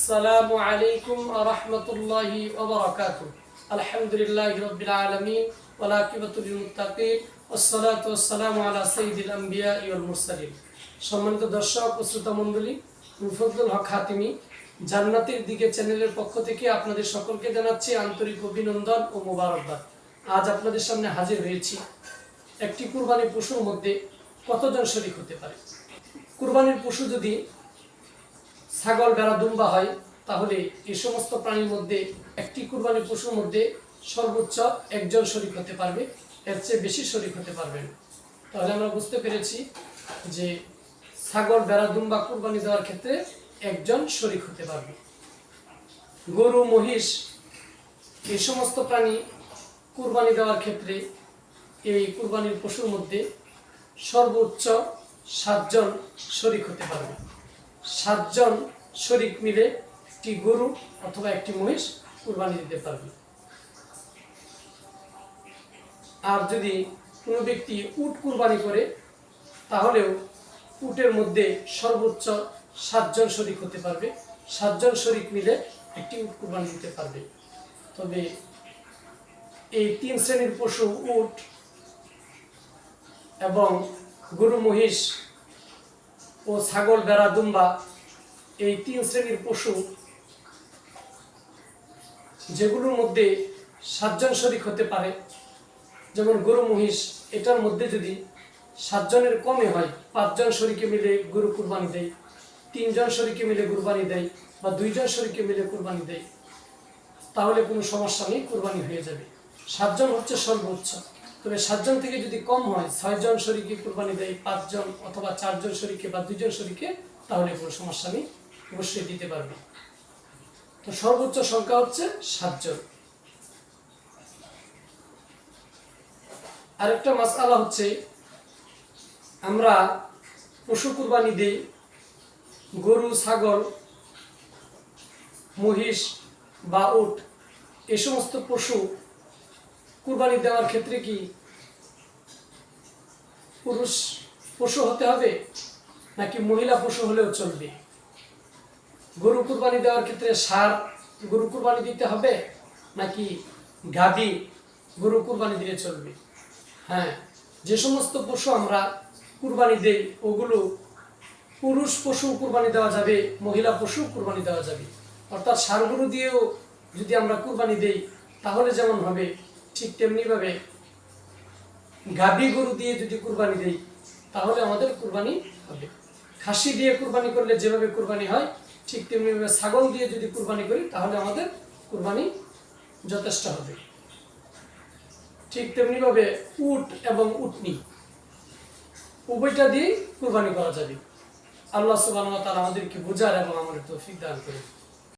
আসসালামু আলাইকুম ওয়া রাহমাতুল্লাহি ওয়া বারাকাতুহু। আলহামদুলিল্লাহি রাব্বিল আলামিন ওয়াল আকিবাতু লিল মুত্তাকিন ওয়াসসালাতু ওয়াসসালামু আলা সাইয়্যিদিল আমবিয়া ওয়াল মুরসালিন। সম্মানিত দর্শক ও শ্রোতা মণ্ডলী, মুফাদ্দল হক হাতিমি জান্নাতের দিকে চ্যানেলের পক্ষ থেকে আপনাদের সকলকে জানাচ্ছি আন্তরিক অভিনন্দন ও মোবারকবাদ। আজ আপনাদের সামনে হাজির হয়েছি। একটি কুরবানির পশুর মধ্যে কতজন শরীক হতে পারে? কুরবানির পশু যদি ছাগল, ভেড়া, দুম্বা হয়, তাহলে এই সমস্ত প্রাণীর মধ্যে একটি কুরবানির পশুর মধ্যে সর্বোচ্চ একজন শরীক হতে পারবে, এর চেয়ে বেশি শরীক হতে পারবেন। তাহলে আমরা বুঝতে পেরেছি যে ছাগল, ভেড়া, দুম্বা কুরবানি দেওয়ার ক্ষেত্রে একজন শরীক হতে পারবে। গরু, মহিষ এই সমস্ত প্রাণী কুরবানি দেওয়ার ক্ষেত্রে এই কুরবানির পশুর মধ্যে সর্বোচ্চ 7 জন শরীক হতে পারবে। 7 জন শরীক মিলে একটি গরু অথবা একটি মহিষ কুরবানি দিতে পারবে। আর যদি কোনো ব্যক্তি উট কুরবানি করে, তাহলেও উটের মধ্যে সর্বোচ্চ 7 জন শরীক হতে পারবে। 7 জন শরীক মিলে একটি উট কুরবানি দিতে পারবে। তবে এই 3 শ্রেণীর পশু, উট এবং গরু, মহিষ ও ছাগল, ভেড়া, দুম্বা, এই 3 শ্রেণীর পশু যেগুলোর মধ্যে 7 জন শরীক হতে পারে, যেমন গরু, মহিষ, এটার মধ্যে যদি 7 জনের কমে হয়, 5 জন শরীকে মিলে গরু কুরবানি দেয়, 3 জন শরীকে মিলে কুরবানি দেয়, বা 2 জন শরীকে মিলে কুরবানি দেয়, তাহলে কোনো সমস্যা নেই, কুরবানি হয়ে যাবে। 7 জন হচ্ছে সর্বোচ্চ। তবে 7 জন থেকে যদি কম হয়, 6 জন শরীকে কুরবানি দেয়, 5 জন অথবা 4 জন শরীকে বা 2 জন শরীকে, তাহলে কোনো সমস্যা নেই, অবশ্যই দিতে পারবে। তো সর্বোচ্চ সংখ্যা হচ্ছে 7 জন। আরেকটা মাসআলা হচ্ছে, আমরা পশু কুরবানি দিই, গরু, ছাগল, মহিষ বা উট, এই সমস্ত পশু কুরবানি দেওয়ার ক্ষেত্রে কি পুরুষ পশু হতে হবে নাকি মহিলা পশু হলেও চলবে? গরু কুরবানি দেওয়ার ক্ষেত্রে ষাঁড় গরু কুরবানি দিতে হবে নাকি গাভী গরু কুরবানি দিলে চলবে? হ্যাঁ, যে সমস্ত পশু আমরা কুরবানি দেই ওগুলো পুরুষ পশু কুরবানি দেওয়া যাবে, মহিলা পশু কুরবানি দেওয়া যাবে। অর্থাৎ ষাঁড় গরু দিয়েও যদি আমরা কুরবানি দেই তাহলে যেমন হবে, ঠিক তেমনিভাবে গাভী গরু দিয়ে যদি কুরবানি দেই তাহলে আমাদের কুরবানি হবে। খাসি দিয়ে কুরবানি করলে যেভাবে কুরবানি হয়, ঠিক তেমনিভাবে ছাগল দিয়ে যদি কুরবানি করি তাহলে আমাদের কুরবানি যথেষ্ট হবে। ঠিক তেমনিভাবে উট এবং উটনি উভয়টা দিয়ে কুরবানি করা যাবে। আল্লাহ সুবহানাহু ওয়া তাআলা আমাদেরকে বুঝার এবং আমাদের তৌফিক দান করুন।